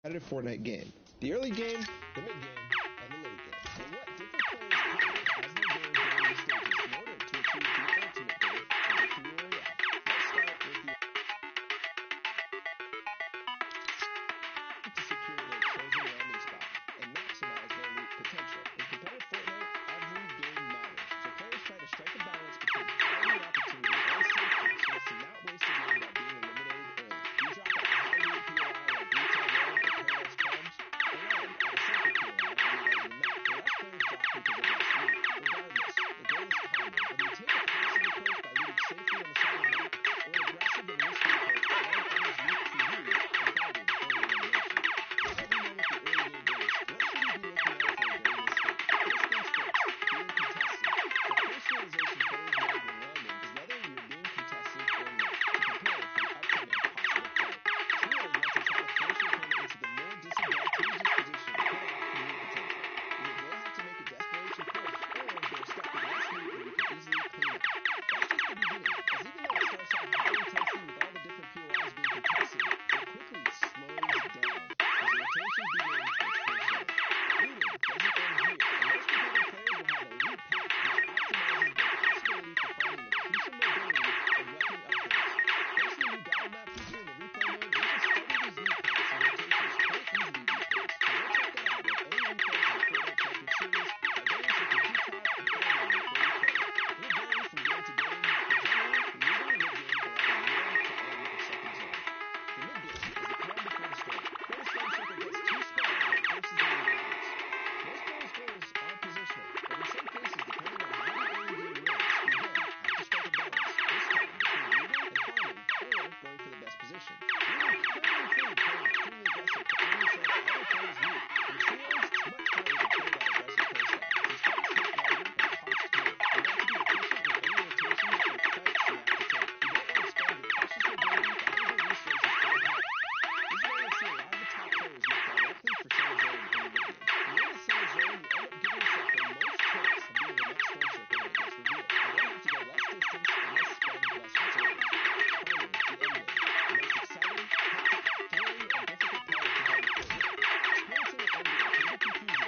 competitive Fortnite game. The early game, the mid game, and the late game. And what different players have as their goal during these stages in order to achieve the ultimate goal of Victory Royale. Let's start with the to secure their chosen landing spot and maximize their loot potential. In competitive Fortnite, every game matters, so players try to strike a balance between quality opportunity and safety so as to not waste a game by being eliminated early. You drop a high loot POI like Retail Road or Paradise Palms, or land at a safer POI on the edge of the map. The less players drop because of less loot. Regardless, the goal is common, whether you take a passive approach by looting safely on the side of the map, or an aggressive and risky approach by letting others loot for you and finding early elimination. Now that we know what the early game is, what should we be looking out for during this stage? First things first, being contested. The first realization players make when landing is whether you're being contested or not, to prepare for the upcoming possible fight. Trios want to try to force your opponent into the more disadvantageous position to cut off the loot potential. Either they have to make a desperation push, or they're stuck with less loot that you can easily clean up. That's just the beginning, as even though it starts off high intensity with all the different POIs being contested, it quickly slows down as the rotations begin with full zone. Looting doesn't end here, and most competitive players will have a loot pack which optimizes their possibility for finding the crucial mobility and weapon upgrades. Thanks to the new battle map feature in the replay mode, you can study these loot packs and rotations quite easily these days. So go check that out with any replay from the Fortnite Champion Series by going to the Compute tab and finding it before you play. It will vary from game to game, but generally, the looting in mid-game around the middle to end of second zone. The mid-game is the calm before the storm. Before the storm circle gets too small and it forces the engagements. Most players' goals are positional, but in some cases, depending on how the early game runs, you again have to strike a balance, this time between looting and farming, or going for the best position. Looting can include playing extremely aggressive to only send all their players loot. In trios, it's much harder to play that aggressive playstyle, since fights take longer and cost more. You want to be efficient with any rotations or fights you have to take. You don't want to spend your precious mobility, valuable resources cold hard. This is why you'll see a lot of the top players look directly for center zone in the mid-game. When you're in the center zone, you end up giving yourself the most chance of being the next storm circle when it gets revealed. You then have to go less distance and thus spend less reserves. Finally, the end game. The most exciting, hectic, thrilling, and difficult part of competitive Fortnite. Experiencing an end game can be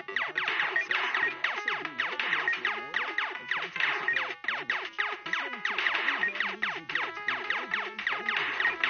confusing and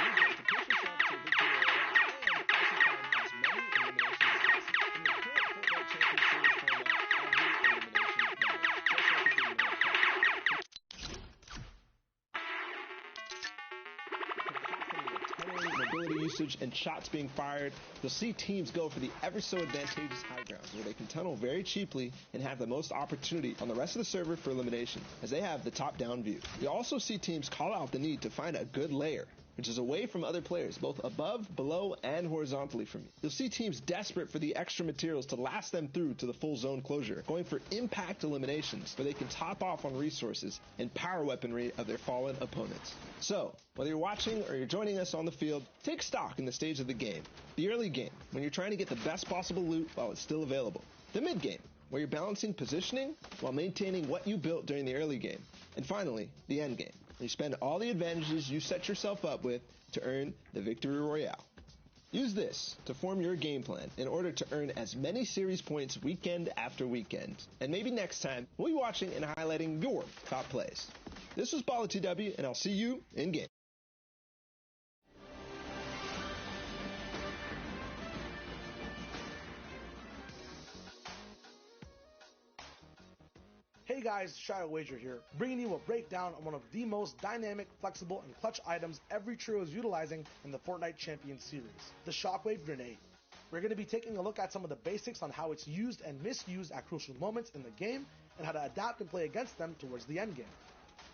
hard to process, but it can also be one of the most rewarding and fun times to play and watch. This is when you take all the advantages you built in the early game and mid-game and use them to push yourself to a victory royale and also find as many eliminations as possible. In the current Fortnite Champion Series format, every elimination matters, just like a game mode card. Cacophony of tunneling, mobility usage, and shots being fired, you'll see teams go for the ever so advantageous high ground, where they can tunnel very cheaply and have the most opportunity on the rest of the server for elimination, as they have the top-down view. You also see teams call out the need to find a good layer, which is away from other players, both above, below, and horizontally from you. You'll see teams desperate for the extra materials to last them through to the full zone closure, going for impact eliminations, where they can top off on resources and power weaponry of their fallen opponents. So, whether you're watching or you're joining us on the field, take stock in the stage of the game. The early game, when you're trying to get the best possible loot while it's still available. The mid game, where you're balancing positioning while maintaining what you built during the early game. And finally, the end game, where you spend all the advantages you set yourself up with to earn the Victory Royale. Use this to form your game plan in order to earn as many series points weekend after weekend. And maybe next time, we'll be watching and highlighting your top plays. This was abonatii, and I'll see you in game. Hey guys, Shadow Wager here, bringing you a breakdown on one of the most dynamic, flexible, and clutch items every trio is utilizing in the Fortnite Champion Series, the Shockwave Grenade. We're going to be taking a look at some of the basics on how it's used and misused at crucial moments in the game, and how to adapt and play against them towards the end game.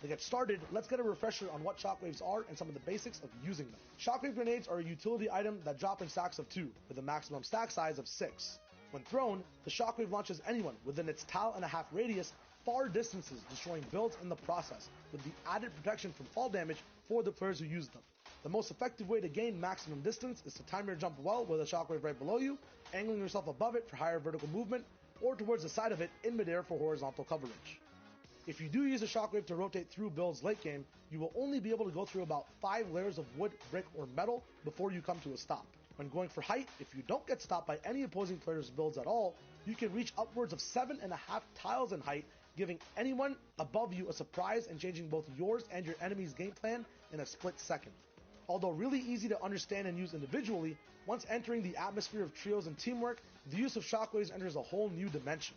To get started, let's get a refresher on what shockwaves are and some of the basics of using them. Shockwave grenades are a utility item that drop in stacks of 2, with a maximum stack size of 6. When thrown, the shockwave launches anyone within its tile and a half radius far distances, destroying builds in the process, with the added protection from fall damage for the players who use them. The most effective way to gain maximum distance is to time your jump well with a shockwave right below you, angling yourself above it for higher vertical movement, or towards the side of it in midair for horizontal coverage. If you do use a shockwave to rotate through builds late game, you will only be able to go through about 5 layers of wood, brick, or metal before you come to a stop. When going for height, if you don't get stopped by any opposing player's builds at all, you can reach upwards of 7.5 tiles in height, giving anyone above you a surprise and changing both yours and your enemy's game plan in a split second. Although really easy to understand and use individually, once entering the atmosphere of trios and teamwork, the use of shockwaves enters a whole new dimension.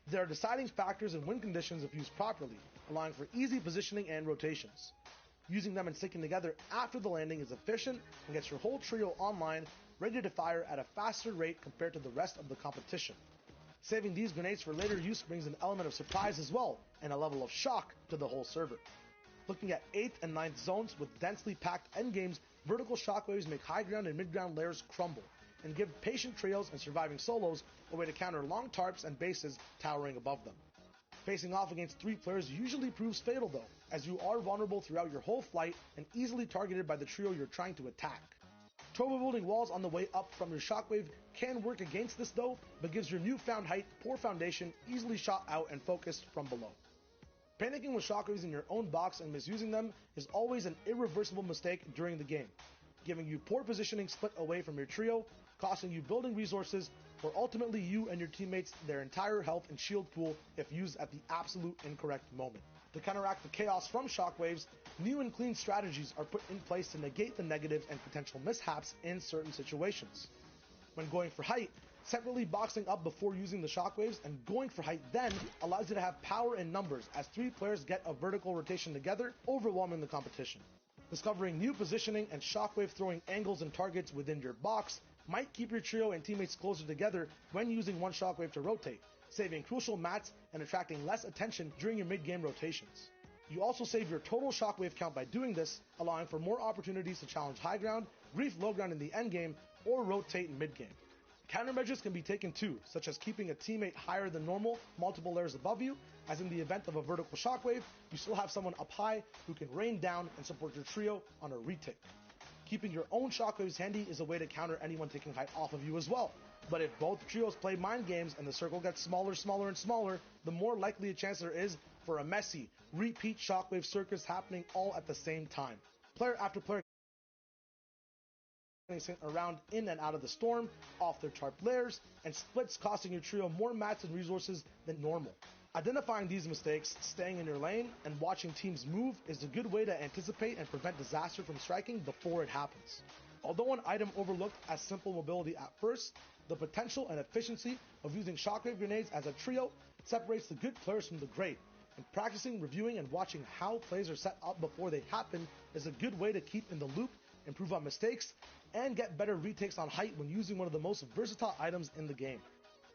There are deciding factors in win conditions if used properly, allowing for easy positioning and rotations. Using them and sticking together after the landing is efficient and gets your whole trio online, ready to fire at a faster rate compared to the rest of the competition. Saving these grenades for later use brings an element of surprise as well, and a level of shock to the whole server. Looking at 8th and 9th zones with densely packed endgames, vertical shockwaves make high ground and mid ground layers crumble, and give patient trios and surviving solos a way to counter long tarps and bases towering above them. Facing off against 3 players usually proves fatal though, as you are vulnerable throughout your whole flight and easily targeted by the trio you're trying to attack. Turbo building walls on the way up from your shockwave can work against this though, but gives your newfound height poor foundation, easily shot out and focused from below. Panicking with shockwaves in your own box and misusing them is always an irreversible mistake during the game, giving you poor positioning split away from your trio, costing you building resources, or ultimately you and your teammates their entire health and shield pool if used at the absolute incorrect moment. To counteract the chaos from shockwaves, new and clean strategies are put in place to negate the negatives and potential mishaps in certain situations. When going for height, separately boxing up before using the shockwaves and going for height then allows you to have power in numbers as 3 players get a vertical rotation together, overwhelming the competition. Discovering new positioning and shockwave throwing angles and targets within your box might keep your trio and teammates closer together when using one shockwave to rotate, saving crucial mats and attracting less attention during your mid-game rotations. You also save your total shockwave count by doing this, allowing for more opportunities to challenge high ground, grief low ground in the endgame, or rotate in mid-game. Countermeasures can be taken too, such as keeping a teammate higher than normal, multiple layers above you, as in the event of a vertical shockwave, you still have someone up high who can rain down and support your trio on a retake. Keeping your own shockwaves handy is a way to counter anyone taking height off of you as well. But if both trios play mind games and the circle gets smaller, and smaller, the more likely a chance there is for a messy, repeat shockwave circus happening all at the same time. Player after player sent around in and out of the storm, off their tarp layers, and splits costing your trio more mats and resources than normal. Identifying these mistakes, staying in your lane, and watching teams move is a good way to anticipate and prevent disaster from striking before it happens. Although an item overlooked as simple mobility at first, the potential and efficiency of using shockwave grenades as a trio separates the good players from the great, and practicing, reviewing, and watching how plays are set up before they happen is a good way to keep in the loop, improve on mistakes, and get better retakes on height when using one of the most versatile items in the game.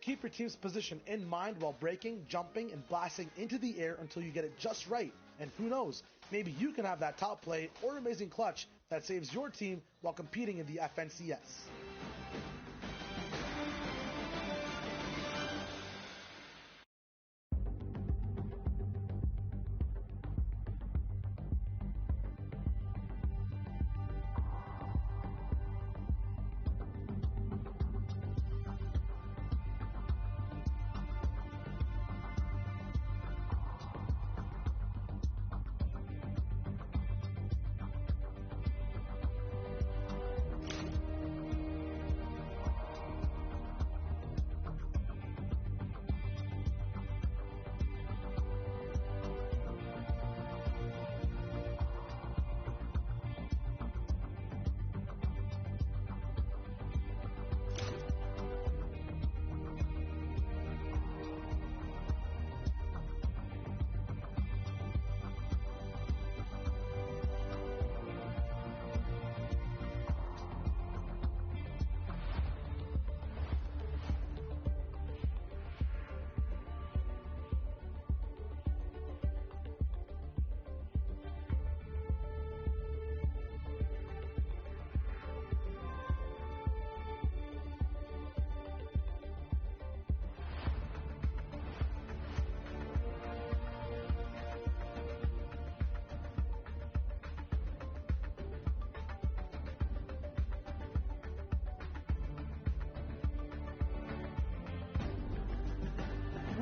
Keep your team's position in mind while breaking, jumping, and blasting into the air until you get it just right, and who knows, maybe you can have that top play or amazing clutch that saves your team while competing in the FNCS.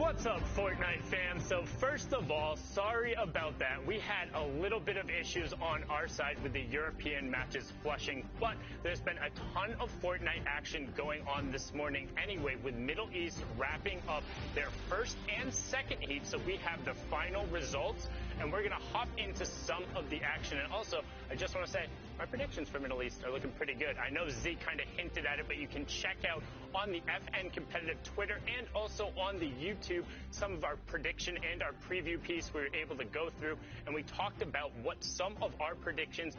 What's up, Fortnite fam? So first of all, sorry about that. We had a little bit of issues on our side with the European matches flushing, but there's been a ton of Fortnite action going on this morning anyway, with Middle East wrapping up their first and second heat. So we have the final results, and we're gonna hop into some of the action. And also, I just want to say, my predictions for Middle East are looking pretty good. I know Z kind of hinted at it, but you can check out on the FN Competitive Twitter and also on the YouTube some of our prediction and our preview piece we were able to go through, and we talked about what some of our predictions,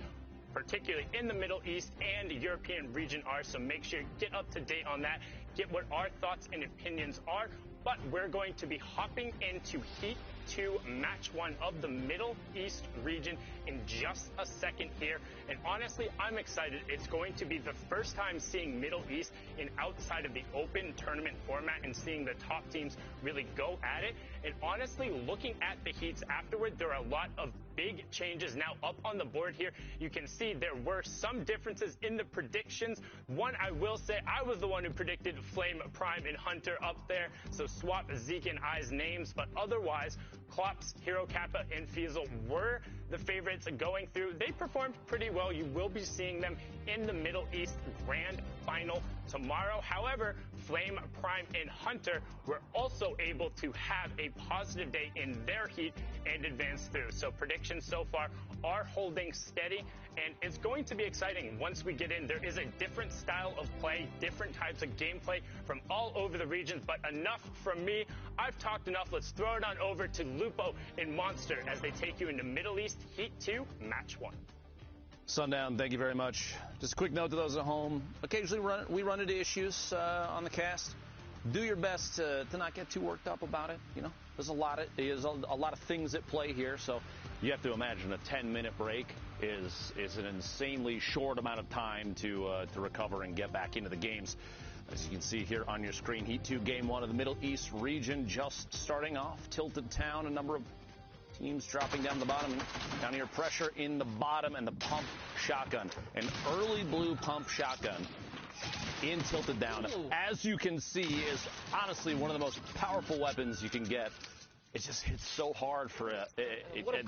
particularly in the Middle East and European region, are. So make sure you get up to date on that, get what our thoughts and opinions are. But we're going to be hopping into Heat 2, Match 1 of the Middle East region in just a second here. And honestly, I'm excited. It's going to be the first time seeing Middle East in outside of the open tournament format and seeing the top teams really go at it. And honestly, looking at the heats afterward, there are a lot of big changes now up on the board here. You can see there were some differences in the predictions. One, I will say, I was the one who predicted Flame, Prime, and Hunter up there. So swap Zeke and I's names, but otherwise, Klops, Hero Kappa, and Fiesel were the favorites going through. They performed pretty well. You will be seeing them in the Middle East Grand Final tomorrow. However, Flame, Prime, and Hunter were also able to have a positive day in their heat and advance through. So predictions so far are holding steady, and it's going to be exciting once we get in. There is a different style of play, different types of gameplay from all over the regions, but enough from me. I've talked enough. Let's throw it on over to Lupo and Monster as they take you into Middle East Heat 2, Match 1. Sundown, thank you very much. Just a quick note to those at home. Occasionally we run into issues on the cast. Do your best to not get too worked up about it. You know, there's a lot of things at play here, so you have to imagine a 10-minute break is an insanely short amount of time to recover and get back into the games. As you can see here on your screen, Heat 2, Game 1 of the Middle East region just starting off. Tilted Town, a number of teams dropping down the bottom. Down here, pressure in the bottom, and the pump shotgun. An early blue pump shotgun in Tilted Down, as you can see, is honestly one of the most powerful weapons you can get. It just hits so hard for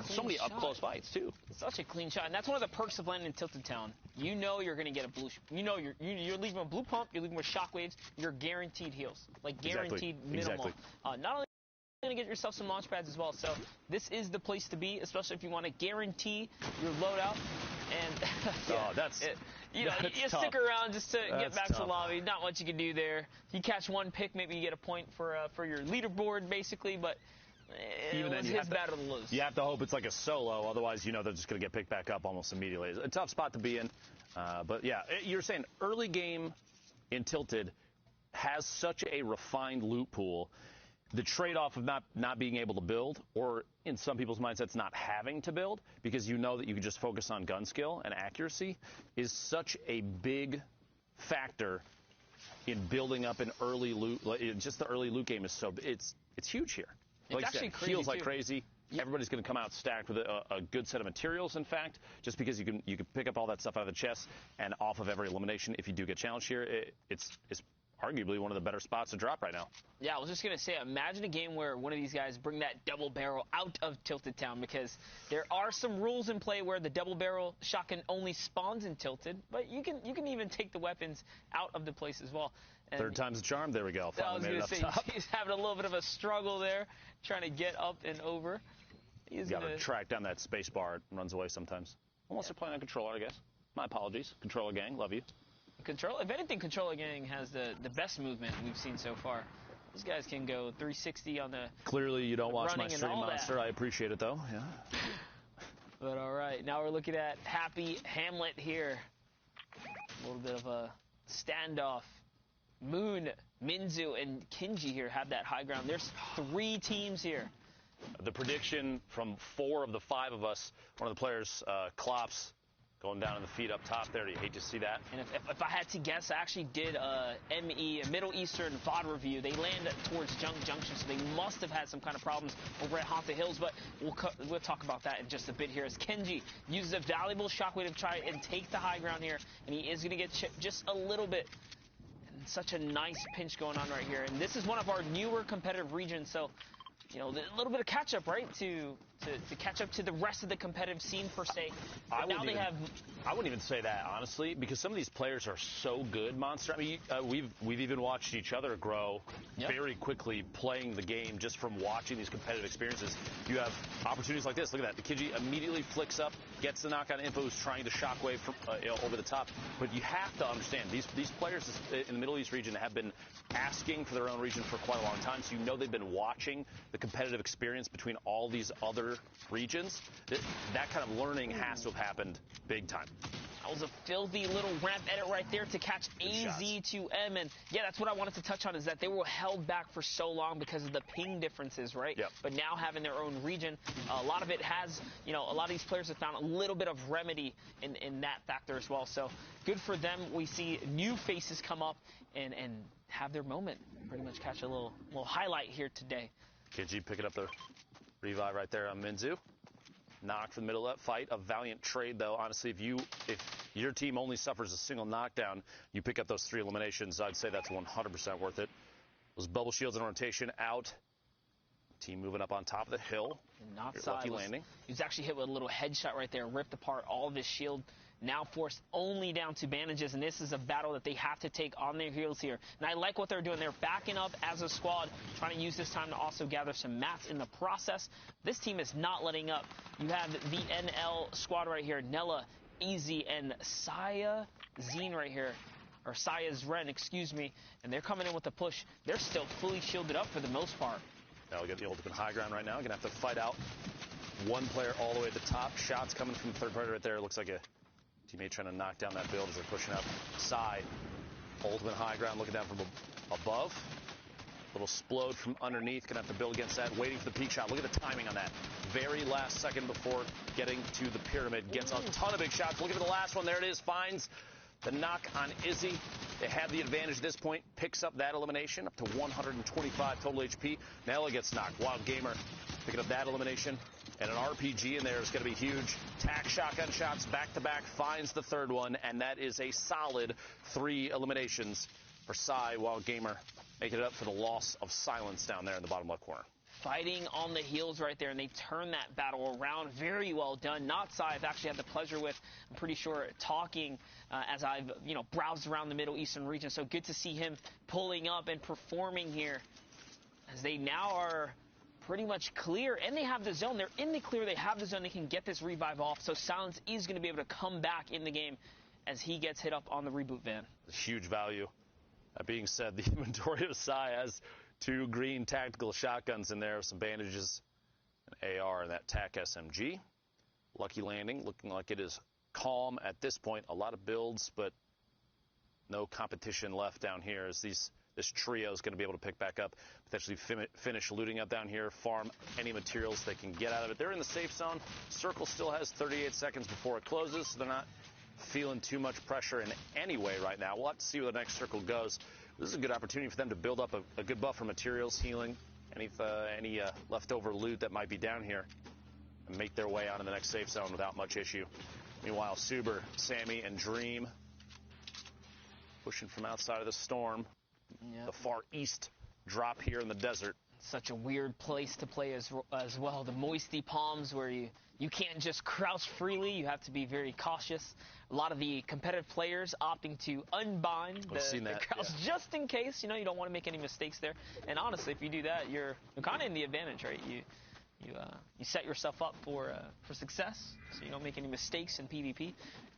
so many up-close fights, too. Such a clean shot, and that's one of the perks of landing in Tilted Town. You know you're going to get a blue. You know you're leaving a blue pump, you're leaving with shockwaves, you're guaranteed heals, like guaranteed minimal. Exactly. Not only going to get yourself some launch pads as well, so this is the place to be, especially if you want to guarantee your loadout. And you stick around just to get back to the lobby. Not much you can do there. You catch one pick, maybe you get a point for your leaderboard, basically, but. Even then, you have to lose. You have to hope it's like a solo, otherwise, you know, they're just going to get picked back up almost immediately. It's a tough spot to be in. But yeah, you're saying early game in Tilted has such a refined loot pool. The trade-off of not being able to build, or in some people's mindsets, not having to build, because you know that you can just focus on gun skill and accuracy, is such a big factor in building up an early loot. Just the early loot game is it's huge here. It's actually crazy, feels like crazy. Everybody's going to come out stacked with a good set of materials, in fact, just because you can pick up all that stuff out of the chest and off of every elimination. If you do get challenged here, it's arguably one of the better spots to drop right now. Yeah, I was just going to say, imagine a game where one of these guys bring that double barrel out of Tilted Town, because there are some rules in play where the double barrel shotgun only spawns in Tilted, but you can even take the weapons out of the place as well. And third time's a charm. There we go. I was going to say, he's having a little bit of a struggle there, trying to get up and over. You got to track down that space bar. It runs away sometimes. Unless they're playing on controller, I guess. My apologies. Controller gang, love you. If anything, Controller Gang has the best movement we've seen so far. These guys can go 360 on the. Clearly, you don't watch my stream, Monster. I appreciate it, though. Yeah. But all right, now we're looking at Happy Hamlet here. A little bit of a standoff. Moon, Minzu, and Kinji here have that high ground. There's 3 teams here. The prediction from 4 of the 5 of us, one of the players, Klops, going down in the feet up top there. You hate to see that. And if I had to guess, I actually did ME, a Middle Eastern VOD review. They land towards Junction, so they must have had some kind of problems over at Haunted Hills, but we'll talk about that in just a bit here, as Kenji uses a valuable shockwave to try and take the high ground here, and he is going to get chipped just a little bit. Such a nice pinch going on right here. And this is one of our newer competitive regions, so, you know, a little bit of catch-up, right, to catch up to the rest of the competitive scene, per se. I wouldn't even say that, honestly, because some of these players are so good, Monster. I mean, we've even watched each other grow very quickly playing the game just from watching these competitive experiences. You have opportunities like this. Look at that. The Kiji immediately flicks up, gets the knock on info, who's trying to shockwave from, over the top. But you have to understand, these players in the Middle East region have been asking for their own region for quite a long time, so you know they've been watching the competitive experience between all these other regions. That kind of learning has to have happened big time. That was a filthy little ramp edit right there to catch AZ2M. And, yeah, that's what I wanted to touch on, is that they were held back for so long because of the ping differences, right? Yep. But now having their own region, a lot of it has, you know, a lot of these players have found a little bit of remedy in that factor as well. So good for them. We see new faces come up and have their moment. Pretty much catch a little highlight here today. Kiji picking up the revive right there on Minzu. Knock from the middle of that fight. A valiant trade, though. Honestly, if your team only suffers a single knockdown, you pick up those 3 eliminations, I'd say that's 100% worth it. Those bubble shields in rotation out. Team moving up on top of the hill. Lucky landing. He was actually hit with a little headshot right there, ripped apart all of his shield. Now forced only down to bandages, and this is a battle that they have to take on their heels here. And I like what they're doing. They're backing up as a squad, trying to use this time to also gather some mats in the process. This team is not letting up. You have the NL squad right here, Nella, Easy, and Saya Zine right here. Or Saya Zren, excuse me. And they're coming in with a push. They're still fully shielded up for the most part. They'll get the ultimate high ground right now. Going to have to fight out one player all the way at the top. Shots coming from the third party right there. Looks like a teammate trying to knock down that build as they're pushing up. Sai, ultimate high ground, looking down from above. Little explode from underneath. Gonna have to build against that. Waiting for the peak shot. Look at the timing on that. Very last second before getting to the pyramid. Gets a ton of big shots. Look at the last one. There it is. Finds the knock on Izzy. They have the advantage at this point. Picks up that elimination up to 125 total HP. Nella gets knocked. Wild Gamer picking up that elimination. And an RPG in there is going to be huge. Tack shotgun shots back-to-back, finds the third one, and that is a solid 3 eliminations for Sai, while Gamer making it up for the loss of silence down there in the bottom left corner. Fighting on the heels right there, and they turn that battle around. Very well done. Not Sai, I've actually had the pleasure with, I'm pretty sure, talking as I've, you know, browsed around the Middle Eastern region. So good to see him pulling up and performing here, as they now are pretty much clear, and they have the zone. They're in the clear. They have the zone. They can get this revive off. So Silence is going to be able to come back in the game as he gets hit up on the reboot van. Huge value. That being said, the inventory of Sai has 2 green tactical shotguns in there, some bandages, an AR, and that TAC SMG. Lucky landing, looking like it is calm at this point. A lot of builds, but no competition left down here as this trio is going to be able to pick back up, potentially finish looting up down here, farm any materials they can get out of it. They're in the safe zone. Circle still has 38 seconds before it closes, so they're not feeling too much pressure in any way right now. We'll have to see where the next circle goes. This is a good opportunity for them to build up a good buffer, materials, healing, any leftover loot that might be down here, and make their way onto the next safe zone without much issue. Meanwhile, Suber, Sammy, and Dream pushing from outside of the storm. Yep. The far east drop here in the desert. Such a weird place to play as well. The moisty palms where you can't just crouch freely. You have to be very cautious. A lot of the competitive players opting to unbind the crouch just in case. You know, you don't want to make any mistakes there. And honestly, if you do that, you're kind of in the advantage, right? You set yourself up for success, so you don't make any mistakes in PvP.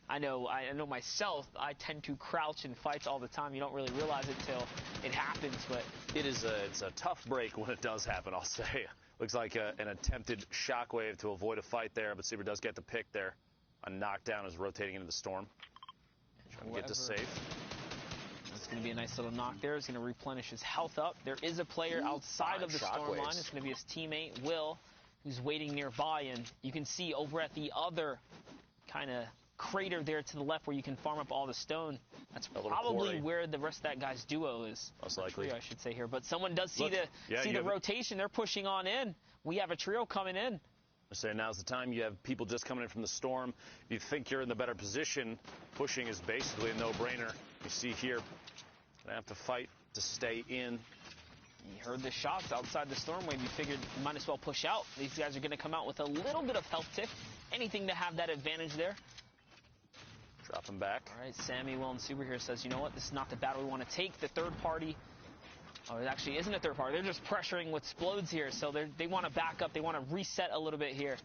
I know myself, I tend to crouch in fights all the time. You don't really realize it till it happens, but it's a tough break when it does happen, I'll say. Looks like an attempted shockwave to avoid a fight there, but Saber does get the pick there. A knockdown is rotating into the storm. Trying to get to safe. It's going to be a nice little knock there. He's going to replenish his health up. There is a player outside of the storm line. It's going to be his teammate, Will, who's waiting nearby. And you can see over at the other kind of crater there to the left where you can farm up all the stone. That's probably where the rest of that guy's duo is. Most likely. Trio, I should say here. But someone does see the rotation. They're pushing on in. We have a trio coming in. I say now's the time. You have people just coming in from the storm. If you think you're in the better position, pushing is basically a no-brainer. You see here, Gonna have to fight to stay in. You heard the shots outside the storm wave. You figured you might as well push out. These guys are going to come out with a little bit of health tick. Anything to have that advantage there. Drop him back. All right, Sammy Will and Super here says, you know what? This is not the battle we want to take. The third party. Oh, it actually isn't a third party. They're just pressuring with Splodes here. So they want to back up. They want to reset a little bit here.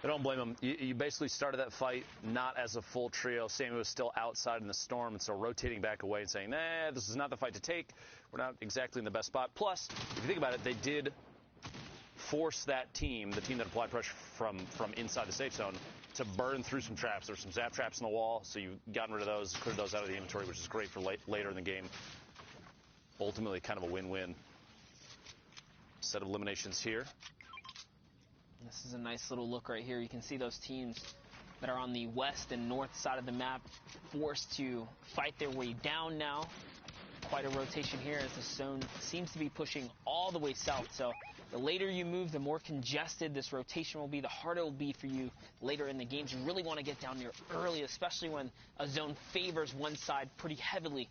I don't blame him. You basically started that fight not as a full trio. Sammy was still outside in the storm, and so rotating back away and saying, nah, this is not the fight to take. We're not exactly in the best spot. Plus, if you think about it, they did force that team, the team that applied pressure from inside the safe zone, to burn through some traps. There's some zap traps in the wall, so you've gotten rid of those, cleared those out of the inventory, which is great for later in the game. Ultimately, kind of a win-win. Set of eliminations here. This is a nice little look right here. You can see those teams that are on the west and north side of the map forced to fight their way down now. Quite a rotation here as the zone seems to be pushing all the way south. So the later you move, the more congested this rotation will be, the harder it will be for you later in the games. You really want to get down there early, especially when a zone favors one side pretty heavily.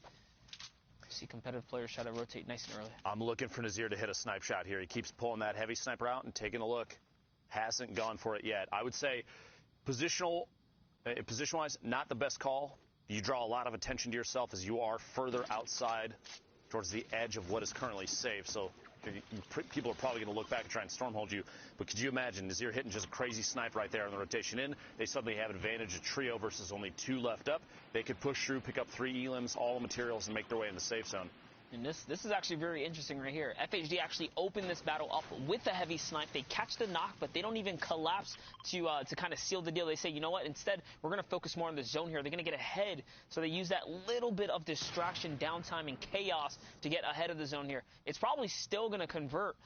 See competitive players try to rotate nice and early. I'm looking for Nazir to hit a snipe shot here. He keeps pulling that heavy sniper out and taking a look. Hasn't gone for it yet. I would say position-wise, not the best call. You draw a lot of attention to yourself as you are further outside towards the edge of what is currently safe. So people are probably going to look back and try and stormhold you. But could you imagine Nazir hitting just a crazy snipe right there on the rotation in? They suddenly have advantage of trio versus only 2 left up. They could push through, pick up 3 elims, all the materials, and make their way in the safe zone. And this is actually very interesting right here. FHD actually opened this battle up with a heavy snipe. They catch the knock, but they don't even collapse to kind of seal the deal. They say, you know what, instead, we're going to focus more on the zone here. They're going to get ahead. So they use that little bit of distraction, downtime, and chaos to get ahead of the zone here. It's probably still going to convert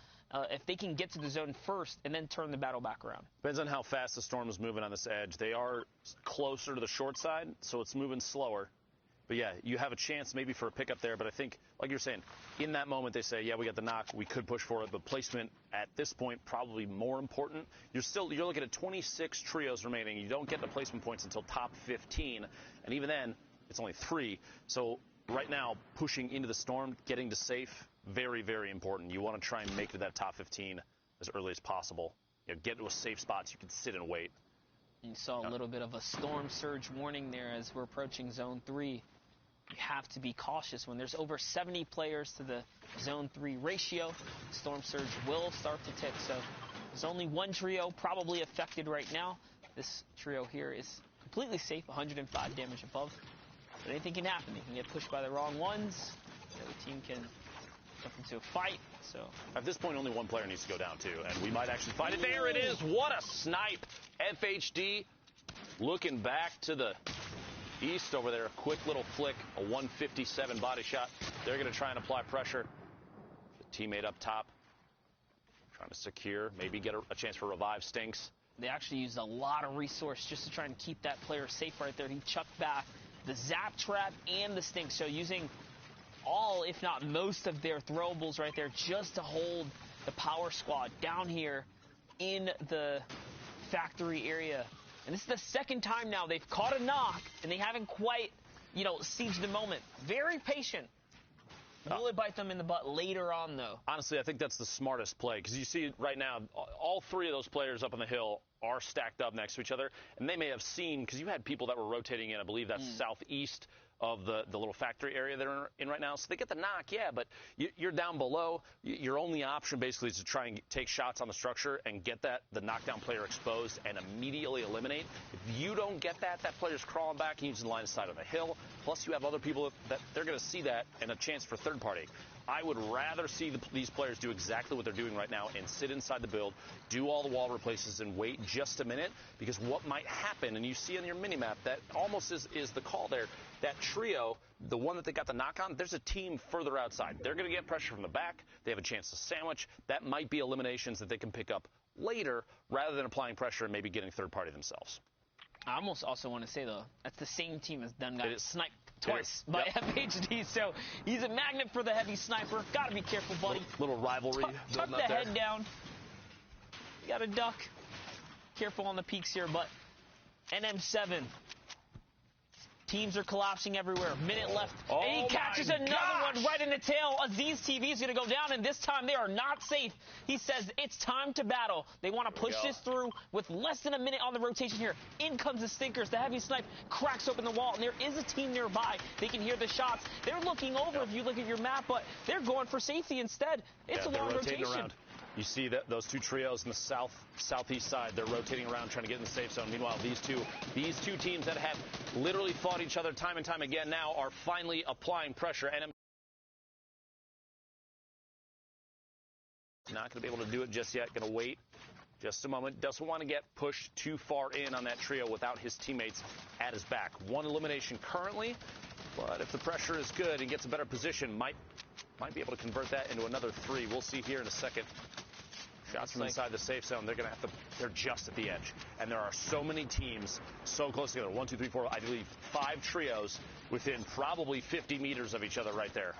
if they can get to the zone first and then turn the battle back around. Depends on how fast the storm is moving on this edge. They are closer to the short side, so it's moving slower. But yeah, you have a chance maybe for a pickup there, but I think, like you're saying, in that moment they say, yeah, we got the knock, we could push for it, but placement at this point probably more important. You're looking at 26 trios remaining. You don't get the placement points until top 15, and even then, it's only 3. So right now, pushing into the storm, getting to safe, very, very important. You want to try and make it to that top 15 as early as possible. Get to a safe spot so you can sit and wait. You saw a little bit of a storm surge warning there as we're approaching Zone 3. You have to be cautious when there's over 70 players to the Zone 3 ratio. Storm surge will start to tick. So there's only one trio probably affected right now. This trio here is completely safe, 105 damage above. But anything can happen. They can get pushed by the wrong ones. The other team can jump into a fight. So at this point, only one player needs to go down, too. And we might actually find it. There it is. What a snipe. FHD looking back to the east over there. A quick little flick, a 157 body shot. They're going to try and apply pressure. The teammate up top trying to secure, maybe get a chance for revive. Stinks. They actually used a lot of resource just to try and keep that player safe right there. He chucked back the zap trap and the stink. So using all, if not most, of their throwables right there just to hold the power squad down here in the factory area. And this is the second time now they've caught a knock, and they haven't quite, sieged the moment. Very patient. Will it bite them in the butt later on, though? Honestly, I think that's the smartest play, because you see right now, all 3 of those players up on the hill are stacked up next to each other, and they may have seen, because you had people that were rotating in, I believe that's southeast of the little factory area they're in right now. So they get the knock, yeah, but you're down below. Your only option basically is to try and take shots on the structure and get the knockdown player exposed and immediately eliminate. If you don't get that player's crawling back and using the line of sight on the hill. Plus you have other people that they're going to see that and a chance for third party. I would rather see these players do exactly what they're doing right now and sit inside the build, do all the wall replaces, and wait just a minute, because what might happen, and you see on your minimap, that almost is the call there, that trio, the one that they got the knock on, there's a team further outside. They're going to get pressure from the back. They have a chance to sandwich. That might be eliminations that they can pick up later rather than applying pressure and maybe getting third party themselves. I almost also want to say, though, that's the same team as done got sniped twice by FHD, so he's a magnet for the heavy sniper. Got to be careful, buddy. Little rivalry tuck the head down. You got to duck. Careful on the peaks here, but NM7 Teams are collapsing everywhere. Minute left. And he catches another one right in the tail. Aziz TV is going to go down, and this time they are not safe. He says it's time to battle. They want to push this through with less than a minute on the rotation here. In comes the stinkers. The heavy snipe cracks open the wall, and there is a team nearby. They can hear the shots. They're looking over if you look at your map, but they're going for safety instead. It's a long rotation. Around. You see that those two trios in the southeast side, they're rotating around trying to get in the safe zone. Meanwhile, these two teams that have literally fought each other time and time again now are finally applying pressure. And not going to be able to do it just yet. Going to wait just a moment. Doesn't want to get pushed too far in on that trio without his teammates at his back. One elimination currently, but if the pressure is good and gets a better position, might be able to convert that into another 3. We'll see here in a second. Shots from inside the safe zone. They're just at the edge. And there are so many teams so close together. 1, 2, 3, 4, I believe 5 trios within probably 50 meters of each other right there.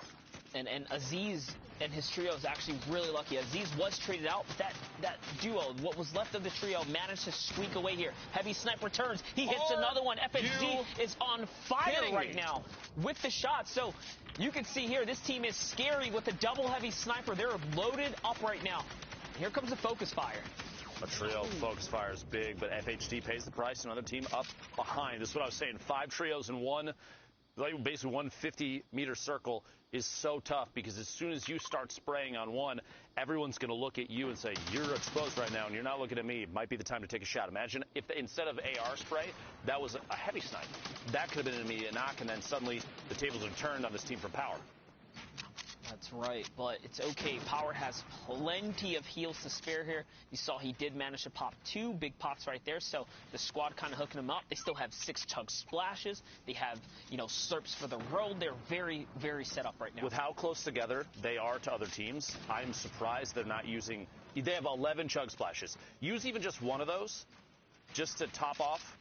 And Aziz and his trio is actually really lucky. Aziz was traded out, but that duo, what was left of the trio, managed to squeak away here. Heavy snipe returns. He hits another one. FHD is on fire right now with the shot. So you can see here, this team is scary with a double heavy sniper. They're loaded up right now. Here comes the focus fire. A trio focus fire is big, but FHD pays the price. Another team up behind. This is what I was saying. 5 trios in one, basically 150-meter circle is so tough because as soon as you start spraying on one, everyone's going to look at you and say, you're exposed right now and you're not looking at me. It might be the time to take a shot. Imagine if instead of AR spray, that was a heavy snipe. That could have been an immediate knock, and then suddenly the tables are turned on this team from Power. That's right, but it's okay. Power has plenty of heals to spare here. You saw he did manage to pop 2 big pots right there, so the squad kind of hooking him up. They still have 6 chug splashes. They have, slurps for the road. They're very, very set up right now. With how close together they are to other teams, I'm surprised they're not using... They have 11 chug splashes. Use even just one of those just to top off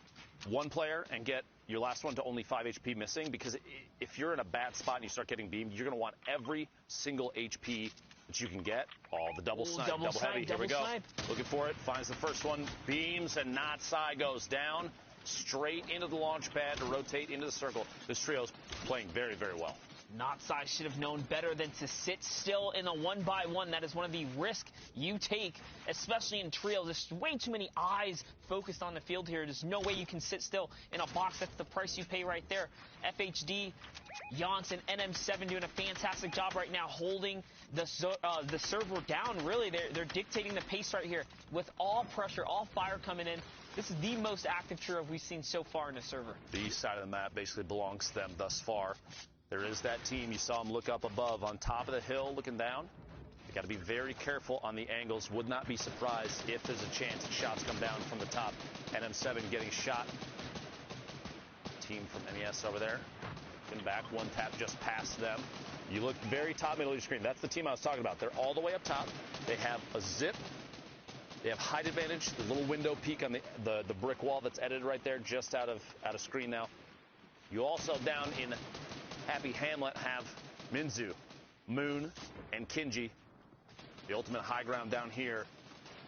one player and get your last one to only 5 HP missing, because if you're in a bad spot and you start getting beamed, you're going to want every single HP that you can get. Oh, the double snipe, double heavy. Here we go. Looking for it. Finds the first one. Beams, and not side goes down. Straight into the launch pad to rotate into the circle. This trio's playing very, very well. Notsai should have known better than to sit still in a 1-by-1. That is one of the risks you take, especially in trios. There's way too many eyes focused on the field here. There's no way you can sit still in a box. That's the price you pay right there. FHD, Yonce, and NM7 doing a fantastic job right now holding the server down. Really, they're dictating the pace right here with all pressure, all fire coming in. This is the most active trio we've seen so far in the server. The east side of the map basically belongs to them thus far. There is that team. You saw them look up above on top of the hill looking down. You got to be very careful on the angles. Would not be surprised if there's a chance shots come down from the top. NM7 getting shot. Team from NES over there. Getting back. One tap just past them. You look very top middle of your screen. That's the team I was talking about. They're all the way up top. They have a zip. They have height advantage. The little window peak on the brick wall that's edited right there, just out of screen now. You also down in Happy Hamlet have Minzu, Moon, and Kinji. The ultimate high ground down here.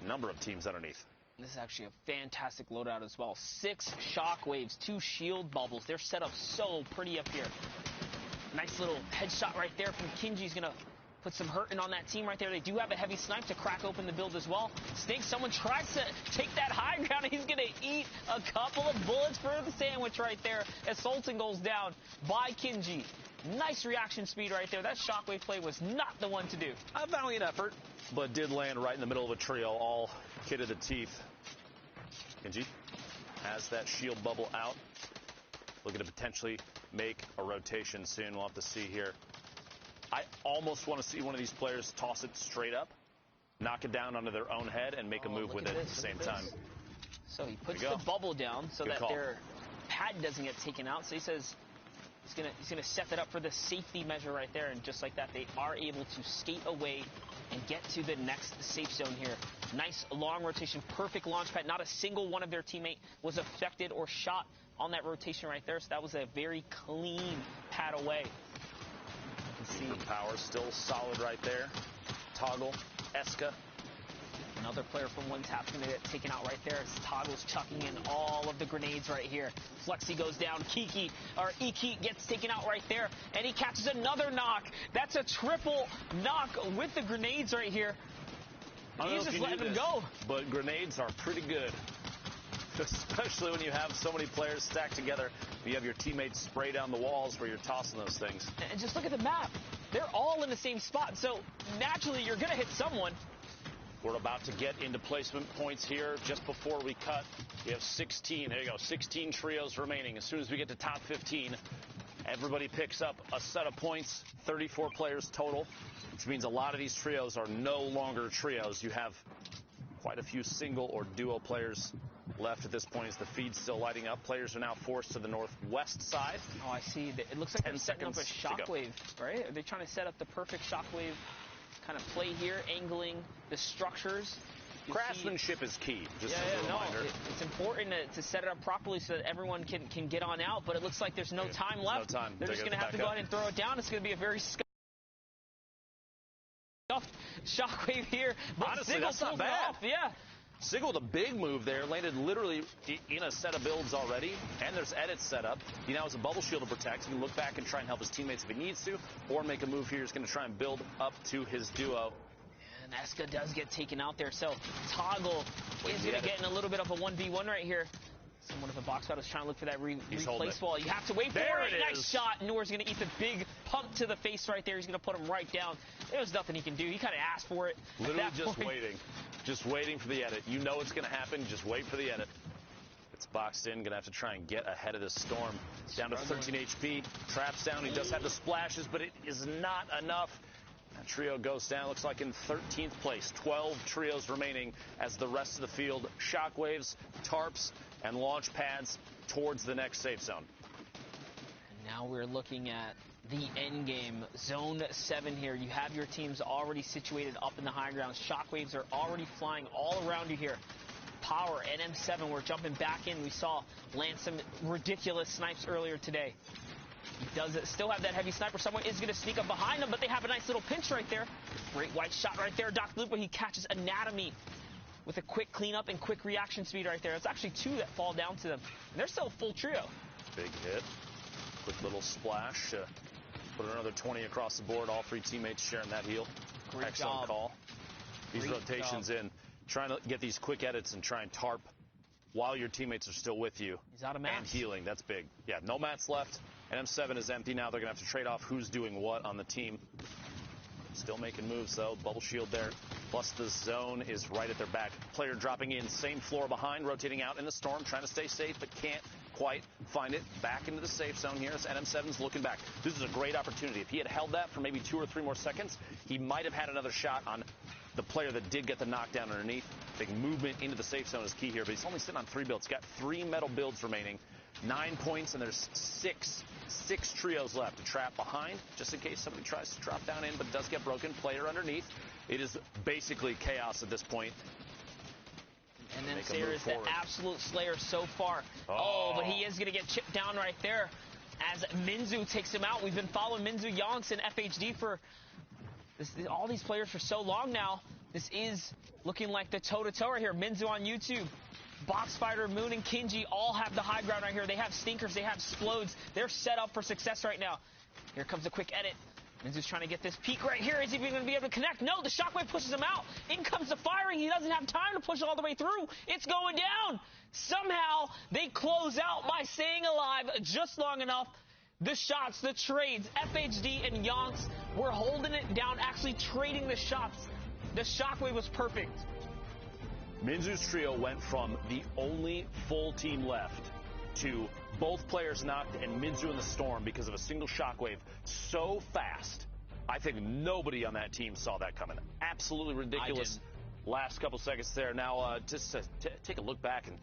Number of teams underneath. This is actually a fantastic loadout as well. 6 shockwaves, 2 shield bubbles. They're set up so pretty up here. Nice little headshot right there from Kinji's going to put some hurting on that team right there. They do have a heavy snipe to crack open the build as well. Snake, someone tries to take that high ground. He's going to eat a couple of bullets for the sandwich right there as Sultan goes down by Kinji. Nice reaction speed right there. That shockwave play was not the one to do. A valiant effort, but did land right in the middle of a trio, all kid to the teeth. Kinji has that shield bubble out. Looking to potentially make a rotation soon. We'll have to see here. I almost want to see one of these players toss it straight up, knock it down onto their own head, and make a move with it at the same time. So he puts the bubble down so that their pad doesn't get taken out. So he says he's gonna set that up for the safety measure right there, and just like that, they are able to skate away and get to the next safe zone here. Nice long rotation, perfect launch pad. Not a single one of their teammate was affected or shot on that rotation right there. So that was a very clean pad away. See Power still solid right there. Toggle, Eska, Another player from one tap's going to get taken out right there as Toggle's chucking in all of the grenades right here. Flexi goes down. Iki gets taken out right there, and he catches another knock. That's a triple knock with the grenades right here. He's just letting them go. But grenades are pretty good, especially when you have so many players stacked together. You have your teammates spray down the walls where you're tossing those things. And just look at the map. They're all in the same spot, so naturally you're going to hit someone. We're about to get into placement points here. Just before we cut, we have 16. There you go, 16 trios remaining. As soon as we get to top 15, everybody picks up a set of points, 34 players total, which means a lot of these trios are no longer trios. You have quite a few single or duo players left at this point as the feed's still lighting up. Players are now forced to the northwest side. Oh, I see. It looks like they're setting up a shockwave, right? Are they trying to set up the perfect shockwave kind of play here, angling the structures? Craftsmanship is key, just as a reminder. It's important to set it up properly so that everyone can get on out, but it looks like there's no time left. No time. They're just going to have to go ahead and throw it down. It's going to be a very scuffed shockwave here. But honestly, Sigil that's not pulls it bad. off. Yeah. Sigil with a big move there, landed literally in a set of builds already, and there's edits set up. He now has a bubble shield to protect. He can look back and try and help his teammates if he needs to, or make a move here. He's going to try and build up to his duo. And Eska does get taken out there, so Toggle is going to get in a little bit of a 1v1 right here. Someone with a box out is trying to look for that replace wall. You have to wait for it. Nice shot. Noor's going to eat the big pump to the face right there. He's going to put him right down. There's nothing he can do. He kind of asked for it. Literally just waiting. Just waiting for the edit. You know it's going to happen. Just wait for the edit. It's boxed in. Going to have to try and get ahead of this storm. Down to 13 HP. Traps down. He does have the splashes, but it is not enough. That trio goes down. Looks like in 13th place. 12 trios remaining as the rest of the field shockwaves, tarps, and launch pads towards the next safe zone. And now we're looking at the end game, Zone 7 here. You have your teams already situated up in the high ground. Shockwaves are already flying all around you here. Power and M7, we're jumping back in. We saw land some ridiculous snipes earlier today. He does still have that heavy sniper. Someone is going to sneak up behind them, but they have a nice little pinch right there. Great white shot right there. Doc Lupa, he catches Anatomy with a quick cleanup and quick reaction speed right there. It's actually two that fall down to them. And they're still a full trio. Big hit. Quick little splash. Put another 20 across the board. All three teammates sharing that heal. Excellent call. These rotations in. Trying to get these quick edits and try and tarp while your teammates are still with you. He's out of mats. And healing. That's big. Yeah, no mats left. And M7 is empty now. They're going to have to trade off who's doing what on the team. Still making moves, though. Bubble shield there. Plus, the zone is right at their back. Player dropping in. Same floor behind. Rotating out in the storm. Trying to stay safe, but can't quite find it. Back into the safe zone here. As NM7's looking back. This is a great opportunity. If he had held that for maybe 2 or 3 more seconds, he might have had another shot on the player that did get the knockdown underneath. Big movement into the safe zone is key here, but he's only sitting on 3 builds. He's got 3 metal builds remaining. 9 points, and there's six trios left. A trap behind, just in case somebody tries to drop down in, but it does get broken. Player underneath. It is basically chaos at this point. And then there is the absolute slayer so far. Oh, but he is going to get chipped down right there as Minzu takes him out. We've been following Minzu, Yonks, and FHD for all these players for so long now. This is looking like the toe-to-toe right here. Minzu on YouTube. Boxfighter, Moon, and Kinji all have the high ground right here. They have stinkers. They have explodes. They're set up for success right now. Here comes a quick edit. Minzu's trying to get this peek right here. Is he going to be able to connect? No, the shockwave pushes him out. In comes the firing. He doesn't have time to push it all the way through. It's going down. Somehow, they close out by staying alive just long enough. The shots, the trades, FHD and Yonks were holding it down, actually trading the shots. The shockwave was perfect. Minzu's trio went from the only full team left to both players knocked and Minzu in the storm because of a single shockwave so fast. I think nobody on that team saw that coming. Absolutely ridiculous. Last couple seconds there. Now, just take a look back and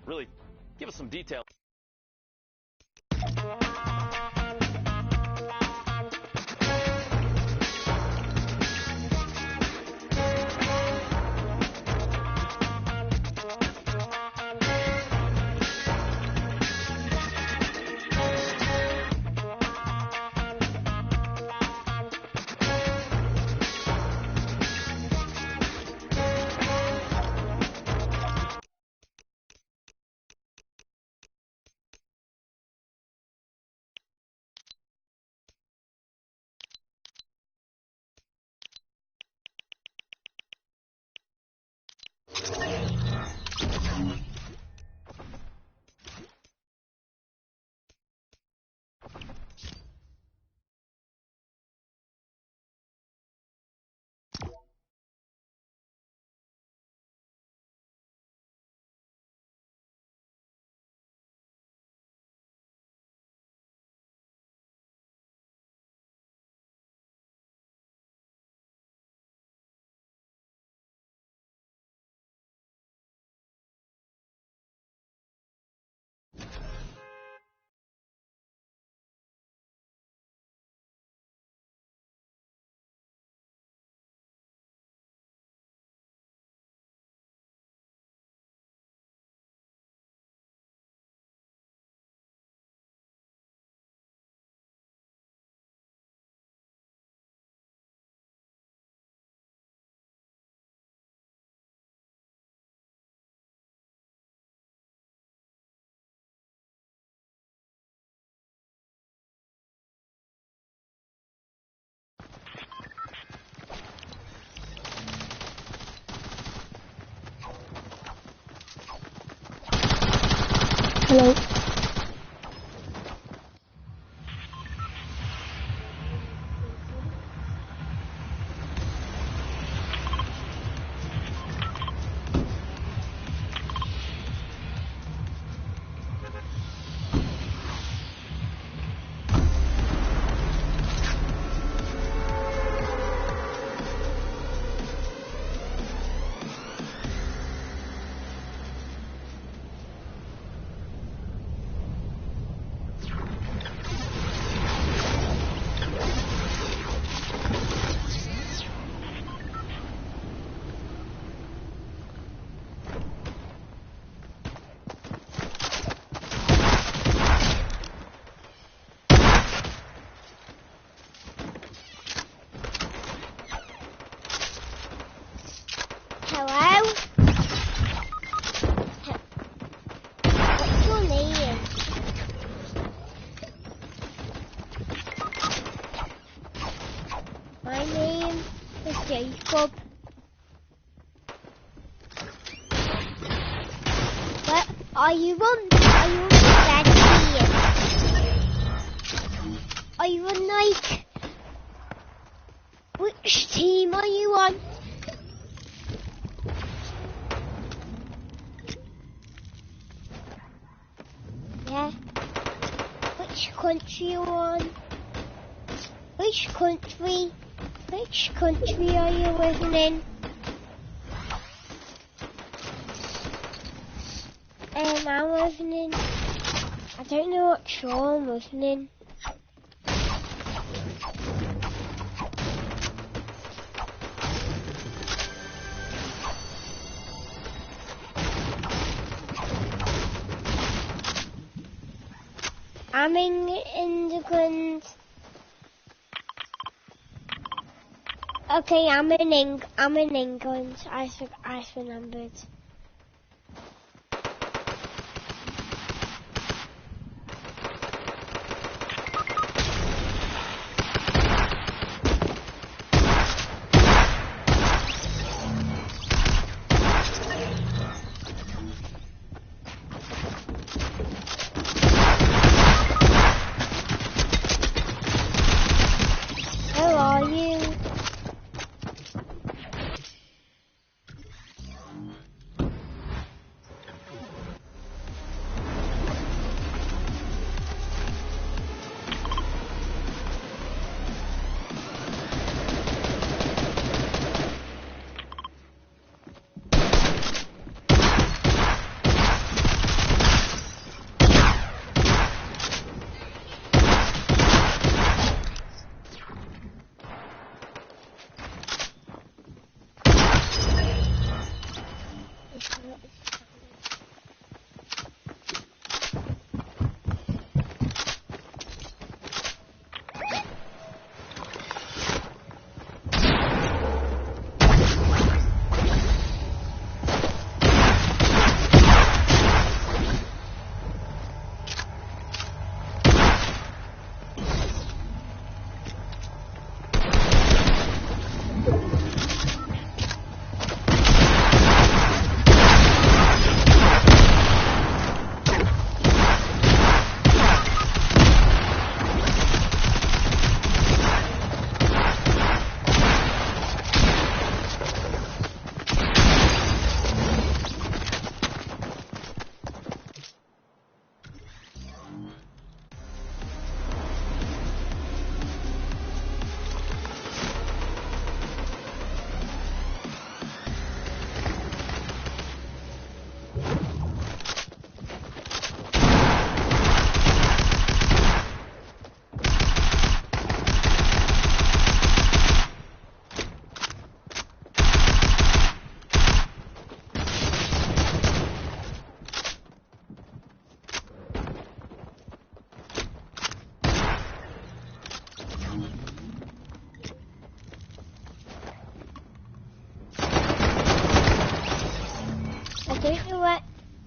really give us some detail. Hello. Hello? What's your name? My name is Jacob. What are you on bed here? Are you on like which team are you on? Yeah. Which country you on? Which country? Which country are you living in? I'm living in. I don't know what show I'm living in. I'm in England. Okay, I'm in England. I remembered. How are you?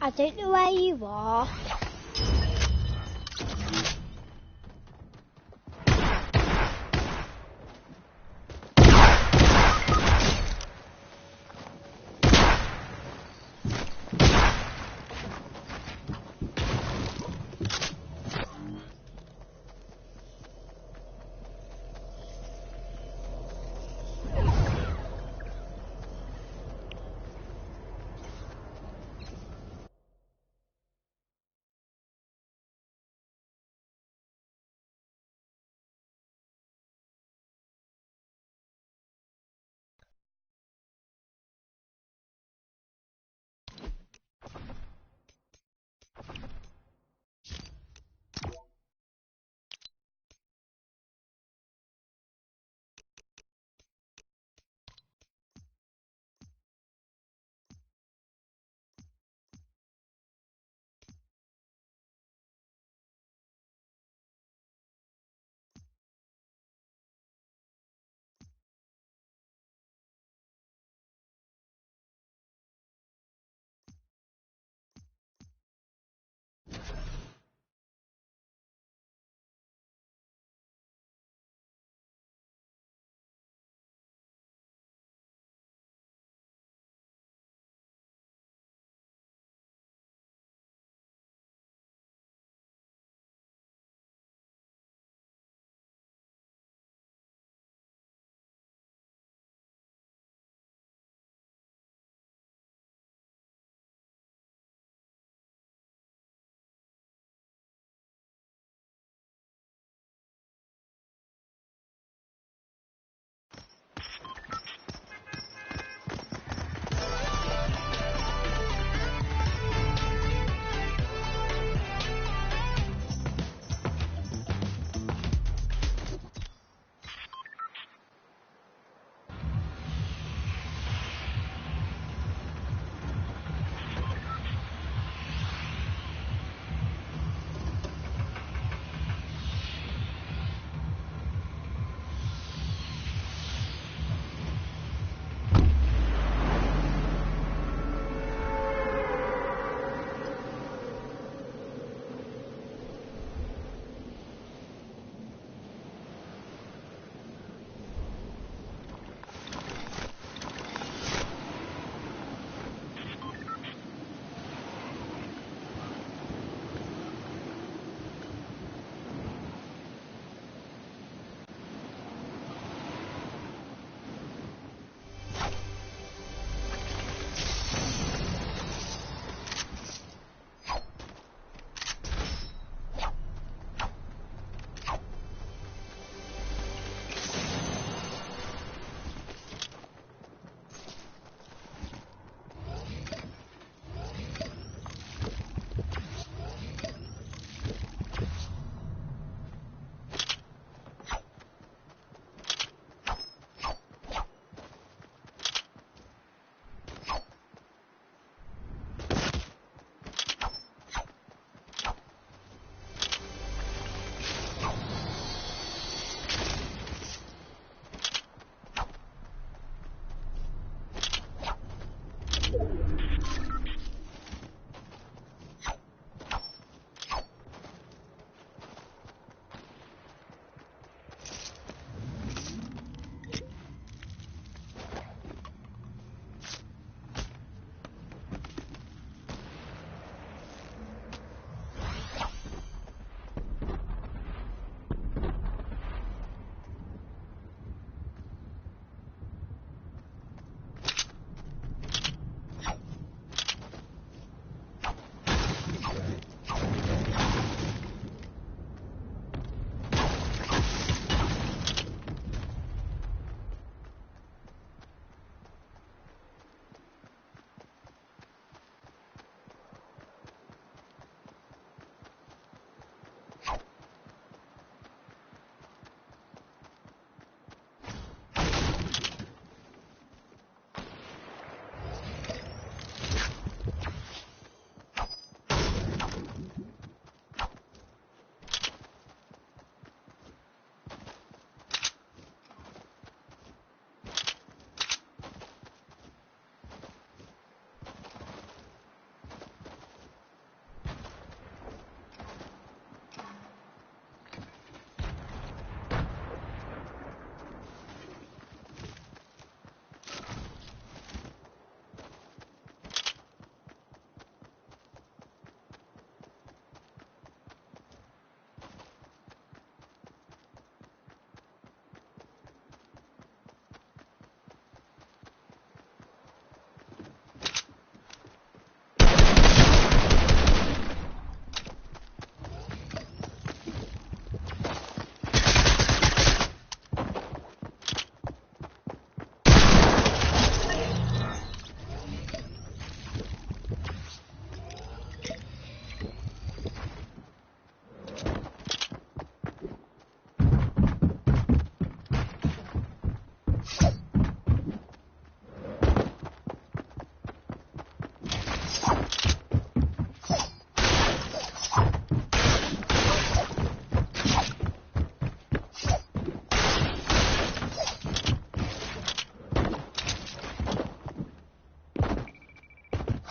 I don't know where you are.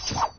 You